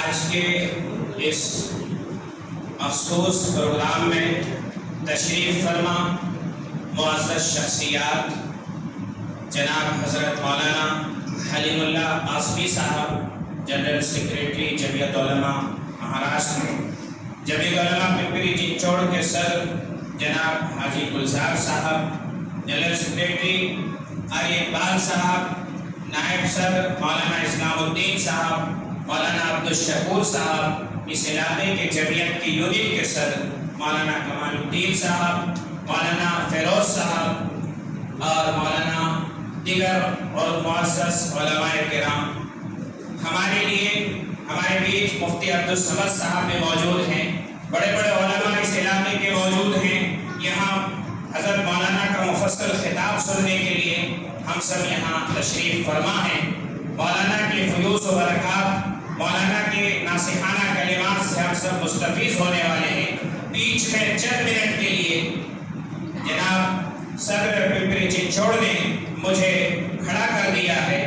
آج کے اس مخصوص پروگرام میں تشریف فرما معزز شخصیات جناب حضرت مولانا حلیم اللہ آصفی صاحب، جنرل سیکریٹری جمعیت علماء مہاراشٹر، جمعیت علماء پپری چنچوڑ کے صدر جناب حاجی گلزار صاحب، جنرل سیکریٹری علی اقبال صاحب، نائب صدر مولانا اسلام الدین صاحب، مولانا عبدالشکور صاحب، اس علاقے کے جمعیت کی یونٹ کے صدر مولانا کمال الدین صاحب، مولانا فیروز صاحب اور مولانا دیگر اور معزز علماء کرام، ہمارے لیے ہمارے بیچ مفتی عبدالصمد صاحب بھی موجود ہیں، بڑے بڑے علماء اس علاقے کے موجود ہیں۔ یہاں حضرت مولانا کا مفصل خطاب سننے کے لیے ہم سب یہاں تشریف فرما ہیں۔ مولانا کے فیوض و برکات، مولانا کے ناصحانہ کلمات سے ہم سب مستفیض ہونے والے ہیں۔ بیچ میں چند منٹ کے لیے جناب صدر پپری چنچوڑ نے مجھے کھڑا کر دیا ہے۔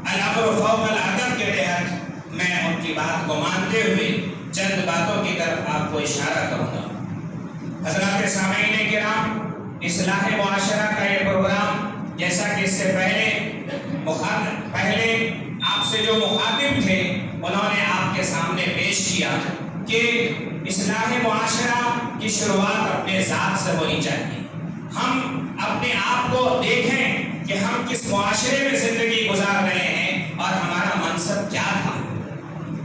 الامر فوق العدم کے تحت میں ان کی بات کو مانتے ہوئے چند باتوں کی طرف آپ کو اشارہ کروں گا۔ حضرات سامعین کرام، اصلاح معاشرہ کا یہ پروگرام، جیسا کہ اس سے پہلے آپ سے جو مخاطب تھے انہوں نے آپ کے سامنے پیش کیا کہ اصلاح معاشرہ کی شروعات اپنے ذات سے ہونی چاہیے۔ ہم اپنے آپ کو دیکھیں کہ ہم کس معاشرے میں زندگی گزار رہے ہیں اور ہمارا منصب کیا تھا۔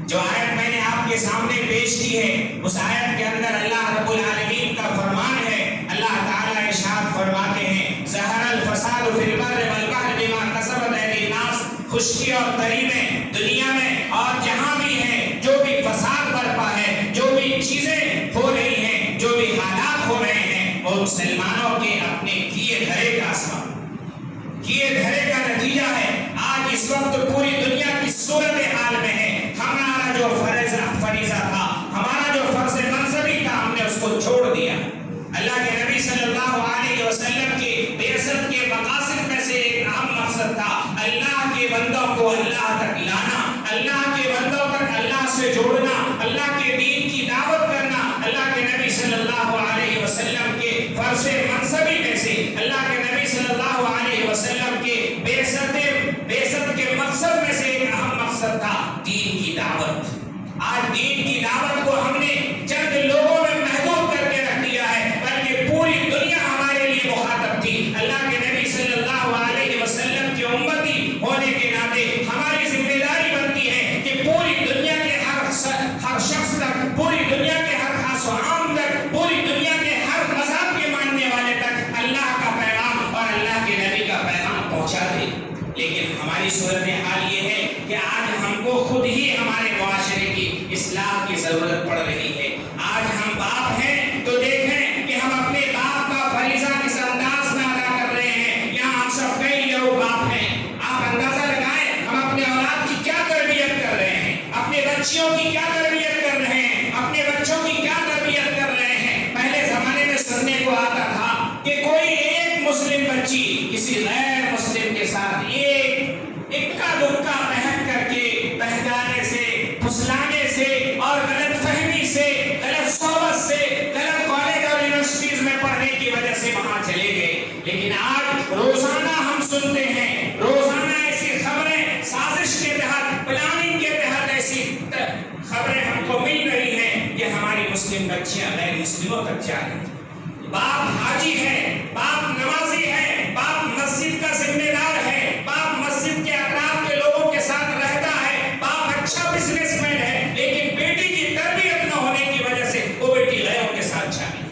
جو آیت میں نے آپ کے سامنے پیش کی ہے، اس آیت کے اندر اللہ رب العالمین کا فرمان ہے۔ اللہ تعالیٰ ارشاد فرماتے ہیں، ظہر الفساد فی البر والبحر بما کسبت ایدی الناس، خشکی اور تری میں، دنیا میں اور جہاں بھی ہے جو بھی فساد برپا ہے، جو بھی چیزیں ہو رہی ہیں، جو بھی حالات ہو رہے ہیں، وہ مسلمانوں کے اپنے کیے دھرے کا اثر، کیے دھرے کا نتیجہ ہے۔ آج اس وقت پوری دنیا کی صورت حال میں ہے۔ ہمارا جو فریضہ تھا، ہمارا جو فرض منصبی تھا، ہم نے اس کو چھوڑ دیا۔ اللہ کے نبی صلی اللہ علیہ وسلم کی بعثت کے مقاصد میں سے ایک اہم مقصد تھا اللہ کے بندوں کو اللہ تک لانا، اللہ کے بندوں تک اللہ سے جوڑنا، اللہ کے دین کی دعوت کرنا۔ اللہ کے نبی صلی اللہ علیہ وسلم کے فرض منصبی میں سے، اللہ کے نبی صلی اللہ علیہ وسلم کے بعثت کے مقصد میں سے ایک اہم مقصد تھا دین کی دعوت۔ آج دین کی دعوت کو ہم نے چند لوگوں میں محدود کر کے رکھ دیا ہے، بلکہ پوری دنیا ہمارے لیے مخاطب تھی۔ اللہ کے نبی صلی اللہ علیہ وسلم کی امتی ہونے کے ناطے ہماری ذمہ داری بنتی ہے کہ پوری دنیا کے ہر شخص تک، پوری دنیا کے ہر خاص و عام تک، پوری دنیا کے ہر مذہب کے ماننے والے تک اللہ کا پیغام اور اللہ کے نبی کا پیغام پہنچا دے۔ لیکن ہماری صورتحال یہ ہے کہ آج ہم کو خود ہی ہمارے معاشرے کی اصلاح کی ضرورت پڑ رہی ہے۔ آج ہم باپ ہیں تو دیکھیں کہ ہم اپنے باپ کا فریضہ کس انداز میں ادا کر رہے ہیں۔ یہاں ہم سب کئی لوگ باپ ہیں، آپ اندازہ لگائیں ہم اپنے اولاد کی کیا تربیت کر رہے ہیں، اپنے بچیوں کی کیا تربیت کر رہے ہیں، اپنے بچوں کی کیا تربیت کر رہے ہیں۔ پہلے زمانے میں سننے کو آتا تھا کہ کوئی ایک مسلم بچی کسی غیر مسلم کے ساتھ اکا دکا بہن کر کے بہکانے سے، پھسلانے سے اور غلط فہمی سے، غلط صحبت سے، غلط کالج اور یونیورسٹیز میں پڑھنے کی وجہ سے وہاں چلے گئے۔ لیکن آج روزانہ ہم سنتے ہیں، روزانہ ایسی خبریں سازش کے تحت، پلاننگ کے تحت ایسی خبریں ہم کو مل رہی ہیں کہ ہماری مسلم بچیاں غیر مسلموں تک جا رہی ہیں۔ باپ حاجی ہے، باپ نمازی ہے، باپ مسجد کا ذمہ دار ہے، باپ مسجد کے اطراف کے لوگوں کے ساتھ رہتا ہے، باپ اچھا بزنس مین ہے، لیکن بیٹی کی تربیت نہ ہونے کی وجہ سے وہ بیٹی غیروں کے ساتھ جا رہی ہے۔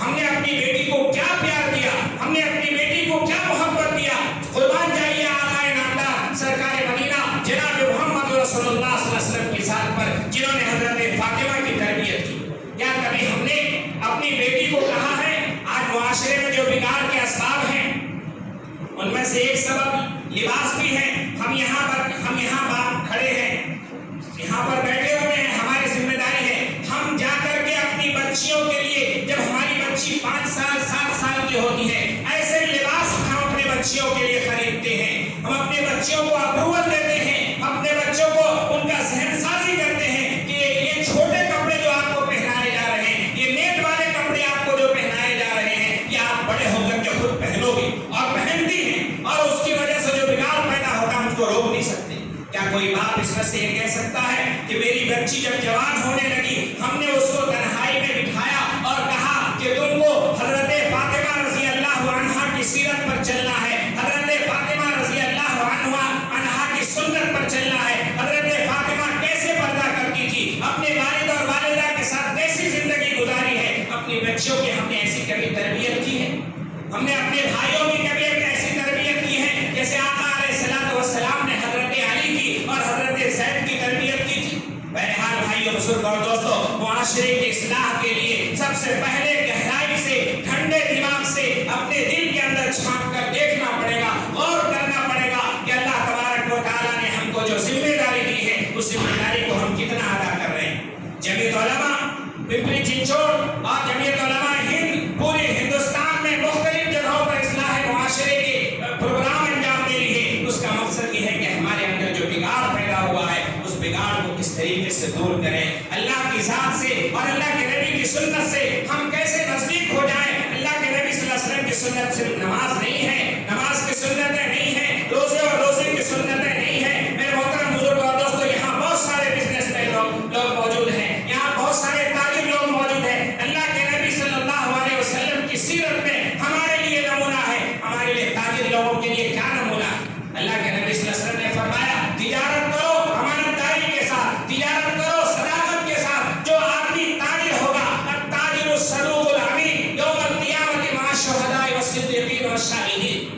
ہم نے اپنی بیٹی کو کیا پیار دیا، ہم نے اپنی بیٹی کو کیا محبت دیا۔ قربان جائیے آقائے نامدار سرکار مدینہ جناب محمد رسول اللہ صلی اللہ علیہ وسلم کی ذات پر، جنہوں نے حضرت فاطمہ کی تربیت کی۔ کیا کبھی ہم نے اپنی بیٹی کو کہا ہے؟ آج معاشرے میں جو بگاڑ کے اسباب ہیں ان میں سے ایک سبب لباس بھی ہے۔ ہم یہاں بات کھڑے ہیں، یہاں پر بیٹھے ہوئے ہیں، ہماری ذمہ داری ہے ہم جا کر کے اپنی بچیوں کے لیے، جب ہماری بچی 5 سال 7 سال کی ہوتی ہے، ایسے لباس ہم اپنے بچیوں کے لیے خریدتے ہیں، ہم اپنے بچیوں کو اپروول دیتے ہیں، اپنے بچوں کو ان کا ذہن کیا کوئی باپ اس وقت سے یہ کہہ سکتا ہے کہ میری بچی جب جوان ہونے لگی ہم نے اس کو تنہائی میں بٹھایا اور کہا کہ تم کو حضرت فاطمہ رضی اللہ عنہا کی سیرت پر چلنا ہے، حضرت فاطمہ رضی اللہ عنہا کی سنت پر چلنا ہے، حضرت فاطمہ کیسے پردہ کرتی تھی، اپنے والد اور والدہ کے ساتھ کیسی زندگی گزاری ہے، اپنی بچیوں کی ہم نے ایسی کبھی تربیت کی ہے؟ ہم نے اپنے بھائیوں کی کبھی ایسی تربیت کی ہے جیسے آقا علیہ السلام نے حضرت علی کی اور حضرت زید کی تربیت کی تھی؟ بہرحال بھائیوں بزرگ اور دوستوں، معاشرے کی اصلاح کے لیے سب سے پہلے گہرائی سے ٹھنڈے دماغ سے اپنے دل کے اندر جھانک کر دیکھنا پڑے گا، غور کرنا پڑے گا کہ اللہ تبارک و تعالیٰ نے ہم کو جو ذمہ داری دی ہے اس ذمہ داری کو ہم کتنا ادا کر رہے ہیں۔ جمعیت علماء پنپلی چنچوڑ اور جمعیت علماء ہند پورے ہندوستان میں مختلف جگہوں پر اصلاح معاشرے کے پروگرام انجام دے رہی ہے۔ اس کا مقصد یہ ہے کہ ہمارے اندر جو بگاڑ پیدا ہوا ہے اس بگاڑ کو کس طریقے سے دور کریں، اللہ کی ذات سے اور اللہ کے نبی کی سنت سے ہم کیسے نزدیک ہو جائیں۔ اللہ کے نبی صلی اللہ علیہ وسلم کی سنت صرف نماز نہیں ہے، نماز کی سنتیں نہیں ہیں، روزے اور روزے کی سنتیں نہیں ہیں۔ میرے محترم بزرگ اور دوستو، یہاں بہت سارے بزنس مین لوگ موجود ہیں، یہاں بہت سارے تاجر لوگ موجود ہیں۔ اللہ کے نبی صلی اللہ علیہ وسلم کی سیرت میں ہمارے لیے نمونہ ہے، ہمارے لیے تاجر لوگوں کے لیے کیا نمونہ ہے؟ اللہ کے نبی صلی اللہ علیہ وسلم نے فرمایا تجارت کرو امانت داری کے ساتھ، تجارت کرو صداقت کے ساتھ۔ جو آدمی تاجر ہوگا، التاجر الصدوق الامین یوم القیامت مع الشہداء والصدیقین والشاہدین۔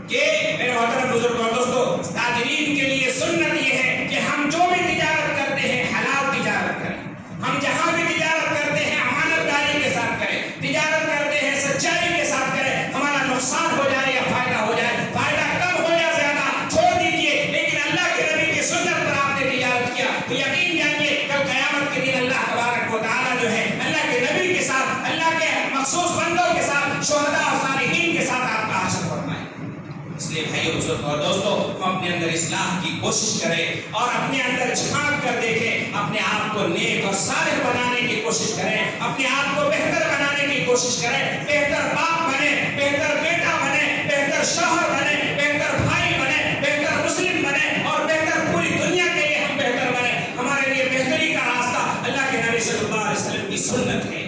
کہ میرے محترم بزرگ اور دوستو، تاجرین کے لیے سنت یہ ہے کہ ہم جو بھی تجارت کرتے ہیں حلال تجارت کریں، ہم جہاں بھی تجارت کرتے ہیں امانت داری کے ساتھ کریں، تجارت کرتے ہیں سچائی کے ساتھ کریں۔ ہمارا نقصان ہو جائے یا فائدہ ہو جائے، فائدہ کم ہو یا زیادہ چھوڑ دیجئے، لیکن اللہ کے نبی کی سنت پر آپ نے تجارت کیا تو یقین جانیے کل قیامت کے دن اللہ تبارک و تعالیٰ جو ہے اللہ کے نبی کے ساتھ، اللہ کے مخصوص بندوں کے ساتھ، شہداء اور صالحین کے ساتھ آپ کا حشر فرمائے۔ اس لیے بھائیو بزرگ اور دوستو، ہم اپنے اندر اصلاح کی کوشش کریں اور اپنے اندر جھانک کر دیکھیں، اپنے آپ کو نیک اور صالح بنانے کی کوشش کریں، اپنے آپ کو بہتر بنانے کی کوشش کریں، بہتر باپ بنے، بہتر بیٹا بنے، بہتر شوہر بنے، بہتر بھائی بنے، بہتر مسلم بنے اور بہتر پوری دنیا کے لیے ہم بہتر بنے۔ ہمارے لیے بہتری کا راستہ اللہ کے نبی صلی اللہ علیہ وسلم کی سنت ہے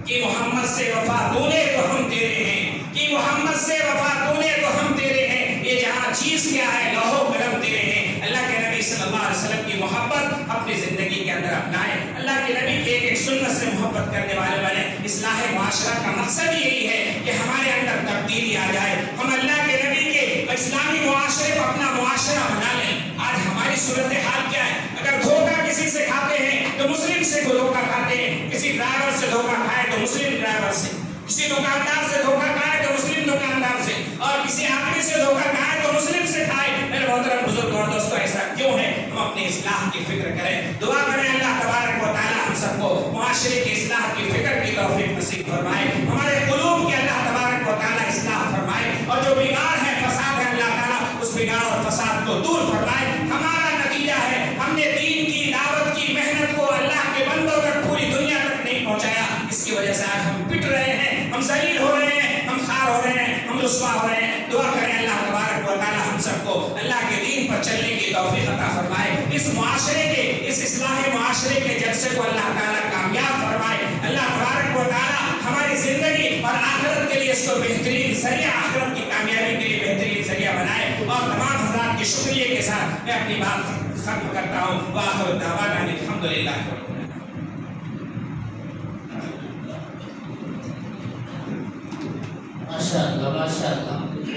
کہ محمد سے وفا تونے تو ہم تیرے ہیں، کہ محمد سے وفا تونے تو ہم تیرے ہیں، یہ جہاں چیز کیا ہے لوح و قلم تیرے ہیں۔ اللہ کے نبی صلی اللہ علیہ وسلم کی محبت اپنی زندگی کے اندر اپنائیں۔ اللہ کے نبی کی ایک سنت سے محبت کرنے والے بنے۔ اصلاح معاشرہ کا مقصد یہی ہے کہ ہمارے اندر تبدیلی آ جائے، ہم اللہ کے نبی کے اسلامی معاشرے کو اپنا معاشرہ بنا لیں۔ آج ہماری صورتحال کیا ہے؟ اگر دھوکہ کسی سے کھاتے ہیں تو مسلم سے دھوکہ کھاتے ہیں، کسی ڈرائیور سے دھوکہ کھائے تو مسلم ڈرائیور سے، کسی دکاندار سے دھوکہ کھائے تو مسلم دکاندار سے، اور کسی آدمی سے دھوکہ کھائے تو مسلم سے کھائے۔ میرے محترم بزرگ اور دوستو، ایسا کیوں ہے؟ ہم اپنی اصلاح کی فکر کریں، دعا کریں اللہ تبارک و تعالی ہم سب کو معاشرے کی اصلاح کی فکر کی توفیق نصیب فرمائے، ہمارے قلوب کی اللہ تبارک و تعالی اصلاح فرمائے، اور جو بگاڑ ہے فساد ہے اللہ تعالی اس بگاڑ اور فساد کو دور فرمائے۔ ہمارا نتیجہ ہے ہم نے دین کی دعوت کی محنت کو اللہ کے بندوں تک پوری دنیا تک نہیں پہنچایا، اس کی وجہ سے آج ہم پٹ رہے ہیں، ہم ذلیل ہو رہے ہیں، ہم خار ہو رہے ہیں، ہم رسوا ہو رہے ہیں۔ دعا کریں اللہ تبارک و تعالی ہم سب کو اللہ کے دین پر چلنے کی توفیق عطا فرمائے، اس معاشرے کے، اس اصلاح معاشرے کے جلسے کو اللہ تعالیٰ کامیاب فرمائے۔ اللہ تبارک و تعالی ہماری زندگی اور آخرت کے لیے اس کو بہترین ذریعہ، آخرت کی کامیابی کے لیے بہترین ذریعہ بنائے۔ اور تمام حضرات کے شکریہ کے ساتھ میں اپنی بات ختم کرتا ہوں۔ وآخر دعوانا الحمدللہ رب العالمین۔ ماشاء اللہ ماشاء اللہ۔